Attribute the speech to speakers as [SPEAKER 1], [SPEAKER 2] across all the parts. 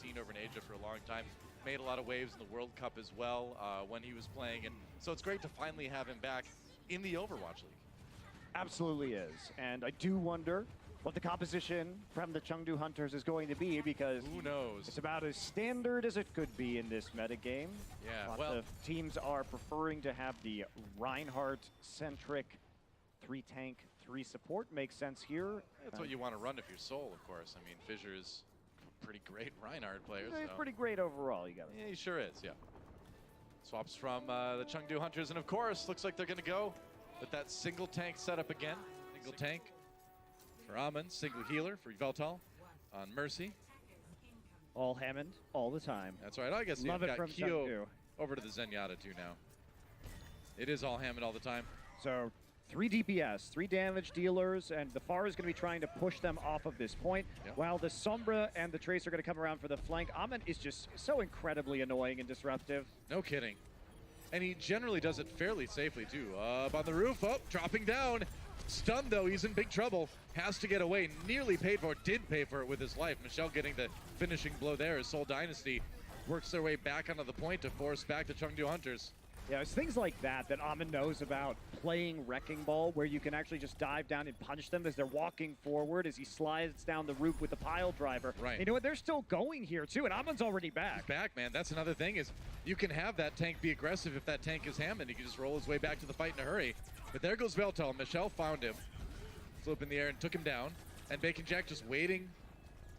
[SPEAKER 1] 2015 over in Asia for a long time. Made a lot of waves in the World Cup as well when he was playing. And so it's great to finally have him back in the Overwatch League.
[SPEAKER 2] Absolutely is. And I do wonder what the composition from the Chengdu Hunters is going to be, because
[SPEAKER 1] who knows?
[SPEAKER 2] It's about as standard as it could be in this metagame.
[SPEAKER 1] Yeah,
[SPEAKER 2] Lots of teams are preferring to have the Reinhardt-centric 3-tank, 3-support. Makes sense here.
[SPEAKER 1] That's what you want to run if you're Soul, of course. I mean, Fissure is a pretty great Reinhardt player.
[SPEAKER 2] He's
[SPEAKER 1] so.
[SPEAKER 2] pretty great overall, you got it.
[SPEAKER 1] Yeah, he sure is, yeah. Swaps from the Chengdu Hunters, and of course, looks like they're going to go with that single tank setup again. Single tank for Amon, single healer for Veltal on Mercy.
[SPEAKER 2] All Hammond, all the time.
[SPEAKER 1] That's right. I guess
[SPEAKER 2] Love
[SPEAKER 1] you've
[SPEAKER 2] it
[SPEAKER 1] got
[SPEAKER 2] from
[SPEAKER 1] Kyo
[SPEAKER 2] Chengdu.
[SPEAKER 1] over to the Zenyatta too now. It is all Hammond all the time.
[SPEAKER 2] So 3 DPS, 3 damage dealers, and the Pharah is going to be trying to push them off of this point, while the Sombra and the Tracer are going to come around for the flank. Amon is just so incredibly annoying and disruptive.
[SPEAKER 1] No kidding. And he generally does it fairly safely too. Up on the roof, dropping down. Stunned though, he's in big trouble. Has to get away, nearly paid for it, did pay for it with his life. Michelle getting the finishing blow there as Seoul Dynasty works their way back onto the point to force back the Chengdu Hunters.
[SPEAKER 2] Yeah, it's things like that Amon knows about playing Wrecking Ball, where you can actually just dive down and punch them as they're walking forward, as he slides down the roof with the pile driver.
[SPEAKER 1] Right.
[SPEAKER 2] You know what? They're still going here too, and Amon's already back.
[SPEAKER 1] He's back, man. That's another thing, is you can have that tank be aggressive if that tank is Hammond. He can just roll his way back to the fight in a hurry. But there goes Veltal. Michelle found him, flew up in the air and took him down. And Bacon Jack just waiting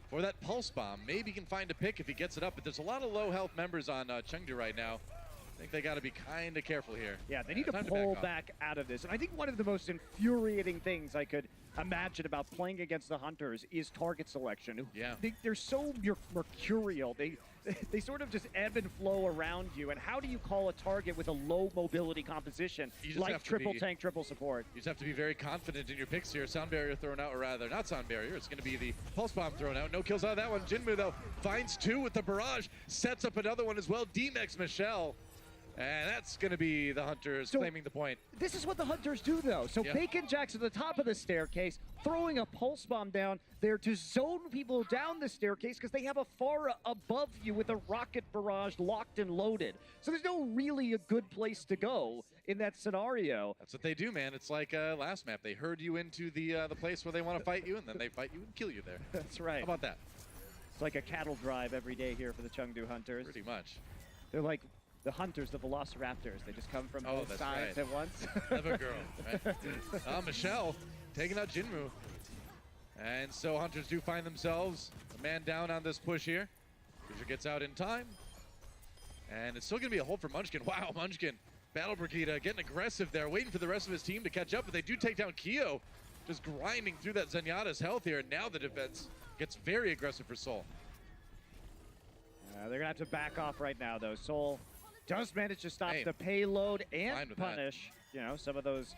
[SPEAKER 1] for that pulse bomb. Maybe he can find a pick if he gets it up, but there's a lot of low health members on Chengdu right now. I think they got to be kind of careful here.
[SPEAKER 2] Yeah, they need to pull back out of this. And I think one of the most infuriating things I could imagine about playing against the Hunters is target selection.
[SPEAKER 1] Yeah.
[SPEAKER 2] They're so mercurial. They sort of just ebb and flow around you. And how do you call a target with a low mobility composition like triple tank, triple support?
[SPEAKER 1] You just have to be very confident in your picks here. Sound barrier thrown out, or rather, not sound barrier. It's going to be the pulse bomb thrown out. No kills out of that one. Jinmu, though, finds 2 with the barrage. Sets up another one as well. D-Mex Michelle. And that's going to be the Hunters claiming the point.
[SPEAKER 2] This is what the Hunters do, though. So Bacon Jack's at the top of the staircase, throwing a pulse bomb down there to zone people down the staircase, because they have a Pharah above you with a rocket barrage locked and loaded. So there's no really a good place to go in that scenario.
[SPEAKER 1] That's what they do, man. It's like last map. They herd you into the place where they want to fight you, and then they fight you and kill you there.
[SPEAKER 2] That's right.
[SPEAKER 1] How about that?
[SPEAKER 2] It's like a cattle drive every day here for the Chengdu Hunters.
[SPEAKER 1] Pretty much.
[SPEAKER 2] They're like the Hunters, the Velociraptors. They just come from both sides at once.
[SPEAKER 1] Clever girl, right? Michelle taking out Jinmu. And so Hunters do find themselves a man down on this push here. Fissure gets out in time. And it's still going to be a hold for Munchkin. Wow, Munchkin. Battle Brigida getting aggressive there, waiting for the rest of his team to catch up, but they do take down Kyo. Just grinding through that Zenyatta's health here, and now the defense gets very aggressive for Seoul.
[SPEAKER 2] They're going to have to back off right now, though. Seoul does manage to stop the payload and punish, you know, some of those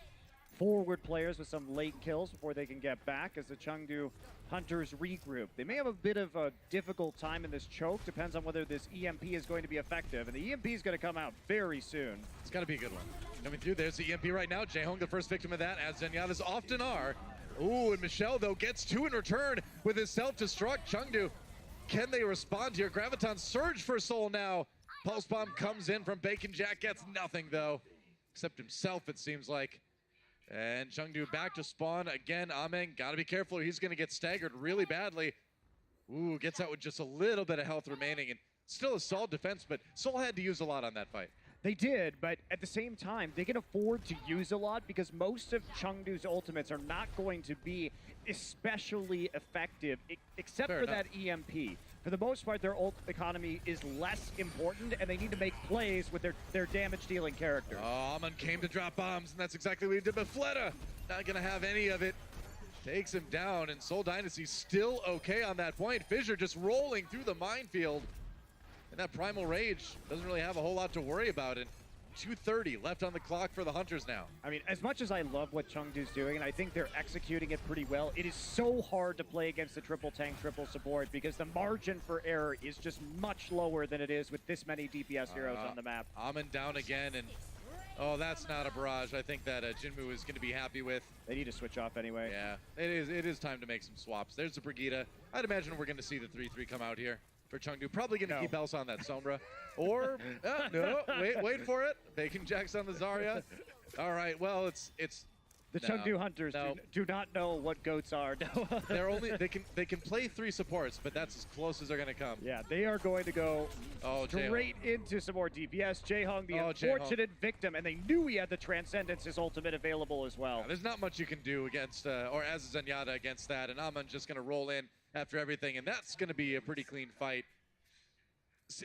[SPEAKER 2] forward players with some late kills before they can get back as the Chengdu Hunters regroup. They may have a bit of a difficult time in this choke. Depends on whether this EMP is going to be effective, and the EMP is going to come out very soon.
[SPEAKER 1] It's got to be a good one. Coming through, there's the EMP right now. Jehong, the first victim of that, as Zenyatta's often are. Ooh, and Michelle, though, gets 2 in return with his self-destruct. Chengdu, can they respond here? Graviton surge for Seoul now. Pulse bomb comes in from Bacon Jack, gets nothing though, except himself it seems like. And Chengdu back to spawn again. Ameng, gotta be careful, he's gonna get staggered really badly. Ooh, gets out with just a little bit of health remaining, and still a solid defense, but Seoul had to use a lot on that fight.
[SPEAKER 2] They did, but at the same time, they can afford to use a lot because most of Chengdu's ultimates are not going to be especially effective, except for that EMP. For the most part, their ult economy is less important, and they need to make plays with their damage-dealing characters.
[SPEAKER 1] Oh, Amon came to drop bombs, and that's exactly what he did, but Fleta not going to have any of it. Takes him down, and Seoul Dynasty still okay on that point. Fissure just rolling through the minefield. And that Primal Rage doesn't really have a whole lot to worry about. And 2:30 left on the clock for the Hunters now.
[SPEAKER 2] I mean, as much as I love what Chengdu's doing, and I think they're executing it pretty well, it is so hard to play against the triple tank, triple support because the margin for error is just much lower than it is with this many DPS heroes on the map.
[SPEAKER 1] Amon down again, and oh, that's not a barrage. I think that Jinmu is going to be happy with.
[SPEAKER 2] They need to switch off anyway.
[SPEAKER 1] Yeah, it is time to make some swaps. There's the Brigida. I'd imagine we're going to see the 3-3 come out here. for Chengdu. Probably going to keep Elsa on that Sombra. Or, no, wait for it. Bacon Jack's on the Zarya. All right, well, it's
[SPEAKER 2] the Chengdu Hunters do not know what goats are. No.
[SPEAKER 1] they can play 3 supports, but that's as close as they're going to come.
[SPEAKER 2] Yeah, they are going to go straight into some more DPS. JeHong, the unfortunate victim, and they knew he had the Transcendence, his ultimate available as well.
[SPEAKER 1] Yeah, there's not much you can do against, or as a Zenyatta against that, and Amon's just going to roll in after everything, and that's going to be a pretty clean fight.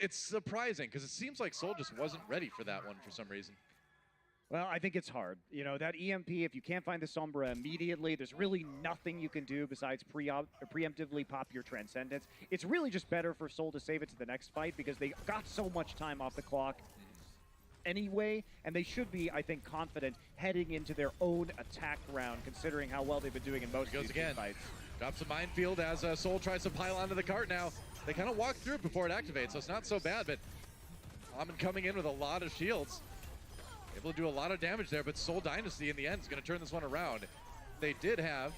[SPEAKER 1] It's surprising, because it seems like Soul just wasn't ready for that one for some reason.
[SPEAKER 2] Well, I think it's hard. You know, that EMP, if you can't find the Sombra immediately, there's really nothing you can do besides preemptively pop your Transcendence. It's really just better for Soul to save it to the next fight because they got so much time off the clock anyway, and they should be, I think, confident heading into their own attack round, considering how well they've been doing in most of these fights.
[SPEAKER 1] Drops a minefield as Soul tries to pile onto the cart now. They kind of walk through it before it activates, so it's not so bad, but Amon coming in with a lot of shields. Able to do a lot of damage there, but Soul Dynasty in the end is going to turn this one around. They did have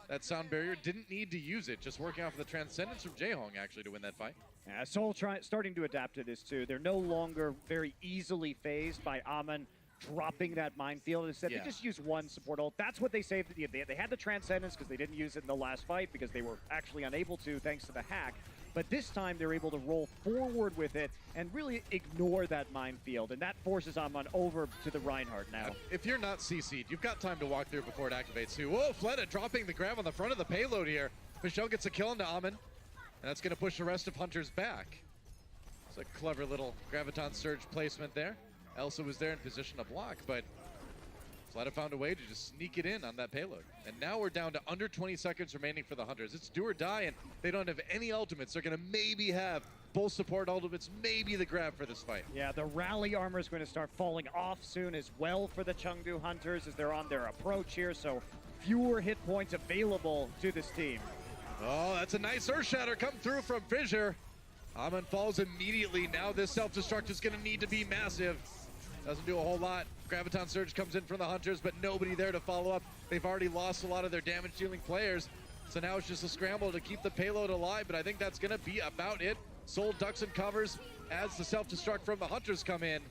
[SPEAKER 1] that sound barrier, didn't need to use it, just working off of the Transcendence from JeHong actually to win that fight.
[SPEAKER 2] Yeah, Soul starting to adapt to this too. They're no longer very easily phased by Amon dropping that minefield. Instead, they just use one support ult. That's what they saved. They had the Transcendence because they didn't use it in the last fight because they were actually unable to thanks to the hack. But this time, they're able to roll forward with it and really ignore that minefield. And that forces Amon over to the Reinhardt now.
[SPEAKER 1] If you're not CC'd, you've got time to walk through before it activates too. Whoa, Fleta dropping the grab on the front of the payload here. Michelle gets a kill into Amon, and that's going to push the rest of Hunters back. It's a clever little Graviton Surge placement there. Elsa was there in position to block, but Fleta found a way to just sneak it in on that payload. And now we're down to under 20 seconds remaining for the Hunters. It's do or die, and they don't have any ultimates. They're going to maybe have both support ultimates, maybe the grab for this fight.
[SPEAKER 2] Yeah, the rally armor is going to start falling off soon as well for the Chengdu Hunters as they're on their approach here, so fewer hit points available to this team.
[SPEAKER 1] Oh, that's a nice Earth Shatter come through from Fissure. Amon falls immediately. Now this self-destruct is going to need to be massive. Doesn't do a whole lot. Graviton Surge comes in from the Hunters, but nobody there to follow up. They've already lost a lot of their damage-dealing players, so now it's just a scramble to keep the payload alive, but I think that's going to be about it. Soul ducks and covers as the self-destruct from the Hunters come in.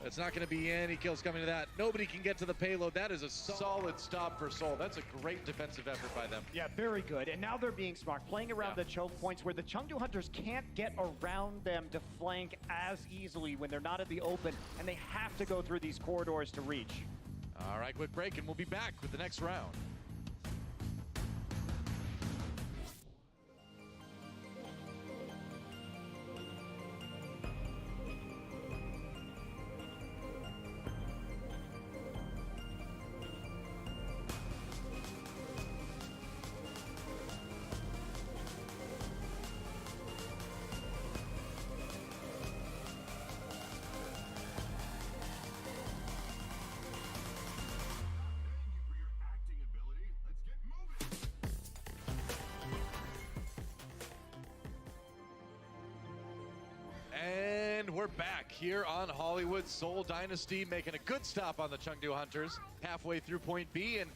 [SPEAKER 1] It's not going to be any kills coming to that. Nobody can get to the payload. That is a solid stop for Soul. That's a great defensive effort by them.
[SPEAKER 2] Yeah, very good. And now they're being smart, playing around the choke points where the Chengdu Hunters can't get around them to flank as easily when they're not in the open, and they have to go through these corridors to reach.
[SPEAKER 1] All right, quick break, and we'll be back with the next round. And we're back here on Hollywood. Soul Dynasty making a good stop on the Chengdu Hunters halfway through point B. And,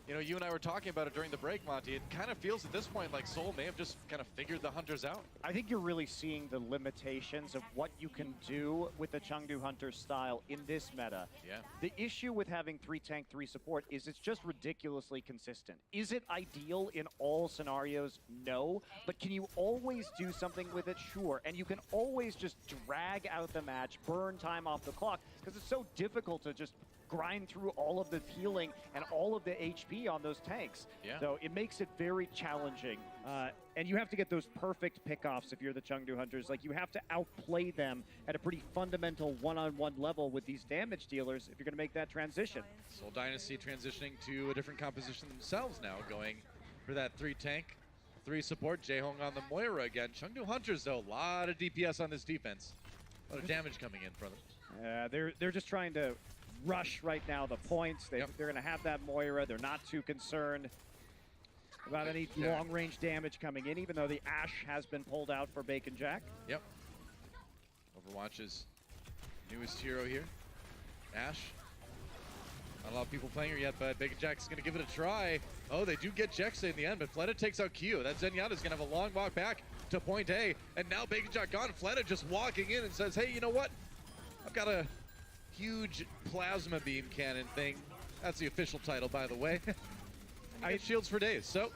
[SPEAKER 1] you know, you and I were talking about it during the break, Monty. It kind of feels at this point like Soul may have just kind of figured the Hunters out.
[SPEAKER 2] I think you're really seeing the limitations of what you can do with the Chengdu Hunter style in this meta.
[SPEAKER 1] Yeah.
[SPEAKER 2] The issue with having 3 tank, 3 support is it's just ridiculously consistent. Is it ideal in all scenarios? No. But can you always do something with it? Sure. And you can always just drag out the match, burn time off the clock, because it's so difficult to just grind through all of the healing and all of the HP on those tanks.
[SPEAKER 1] Yeah.
[SPEAKER 2] So it makes it very challenging. And you have to get those perfect pickoffs if you're the Chengdu Hunters. Like, you have to outplay them at a pretty fundamental one-on-one level with these damage dealers if you're going to make that transition.
[SPEAKER 1] Soul Dynasty transitioning to a different composition themselves now, going for that 3 tank, 3 support. JeHong on the Moira again. Chengdu Hunters, though, a lot of DPS on this defense. A lot of damage coming in for them.
[SPEAKER 2] They're just trying to rush right now the points. They're going to have that Moira. They're not too concerned about any long-range damage coming in, even though the Ashe has been pulled out for Bacon Jack.
[SPEAKER 1] Yep. Overwatch's newest hero here. Ashe. Not a lot of people playing her yet, but Bacon Jack's going to give it a try. Oh, they do get Jexa in the end, but Fleta takes out Kyo. That Zenyatta's going to have a long walk back. to point A, and now Bacon Jack gone. Fleta just walking in and says, hey, you know what? I've got a huge plasma beam cannon thing. That's the official title, by the way. I get shields for days, so.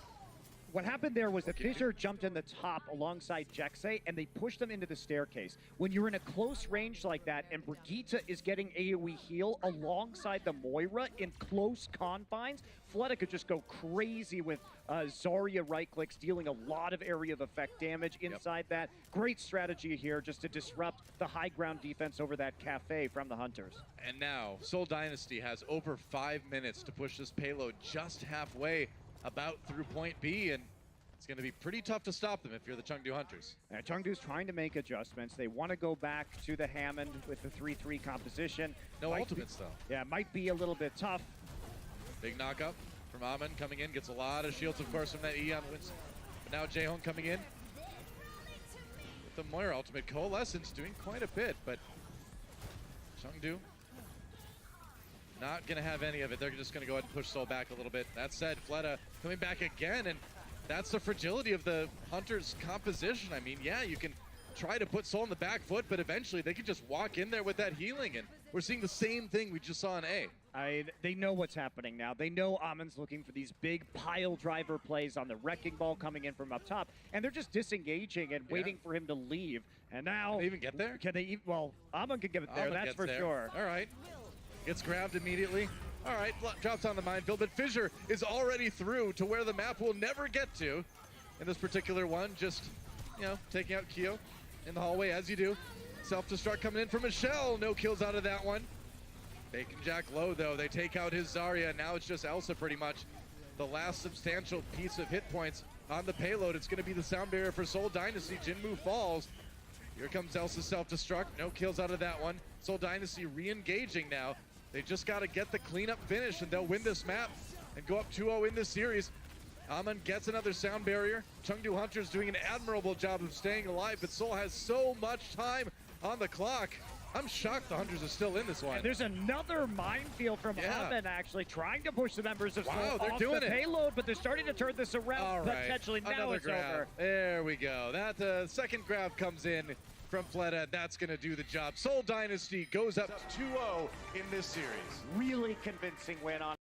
[SPEAKER 2] What happened there was that Fissure jumped in the top alongside Jexay, and they pushed them into the staircase. When you're in a close range like that, and Brigitte is getting AoE heal alongside the Moira in close confines, Fleta could just go crazy with Zarya right clicks, dealing a lot of area of effect damage inside that. Great strategy here just to disrupt the high ground defense over that cafe from the Hunters.
[SPEAKER 1] And now, Seoul Dynasty has over 5 minutes to push this payload just halfway about through point B, and it's going to be pretty tough to stop them if you're the Chengdu Hunters.
[SPEAKER 2] Yeah, Chengdu's trying to make adjustments. They want to go back to the Hammond with the 3-3 composition.
[SPEAKER 1] No ultimates, though.
[SPEAKER 2] Yeah, might be a little bit tough.
[SPEAKER 1] Big knock-up from Aman coming in, gets a lot of shields, of course, from that Eon Winston. But now JeHong coming in with the Moira ultimate. Coalescence doing quite a bit, but Chengdu not going to have any of it. They're just going to go ahead and push Seoul back a little bit. That said, Fleta coming back again, and that's the fragility of the Hunters' composition. I mean, yeah, you can try to put Seoul in the back foot, but eventually they can just walk in there with that healing, and we're seeing the same thing we just saw in A.
[SPEAKER 2] They know what's happening now. They know Amon's looking for these big pile driver plays on the wrecking ball coming in from up top, and they're just disengaging and waiting for him to leave. And now,
[SPEAKER 1] can they even get there?
[SPEAKER 2] Can they even? Well, Amon can get it there. That's for sure.
[SPEAKER 1] All right, gets grabbed immediately. All right, drops on the minefield, but Fissure is already through to where the map will never get to. In this particular one, just, you know, taking out Kyo in the hallway as you do. Self-destruct coming in from Michelle. No kills out of that one. Bacon Jack low, though. They take out his Zarya. Now it's just Elsa pretty much. The last substantial piece of hit points on the payload. It's going to be the sound barrier for Seoul Dynasty. Jinmu falls. Here comes Elsa's self-destruct. No kills out of that one. Seoul Dynasty re-engaging now. They just got to get the cleanup finish, and they'll win this map and go up 2-0 in this series. Aman gets another sound barrier. Chengdu Hunters doing an admirable job of staying alive, but Seoul has so much time on the clock. I'm shocked the Hunters are still in this one.
[SPEAKER 2] And there's another minefield from Aman actually trying to push the members of Seoul off the payload, but they're starting to turn this around potentially. Now
[SPEAKER 1] another
[SPEAKER 2] it's
[SPEAKER 1] grab.
[SPEAKER 2] over.
[SPEAKER 1] There we go. That second grab comes in from Fleta. That's going to do the job. Seoul Dynasty goes up 2-0 in this series.
[SPEAKER 2] Really convincing win on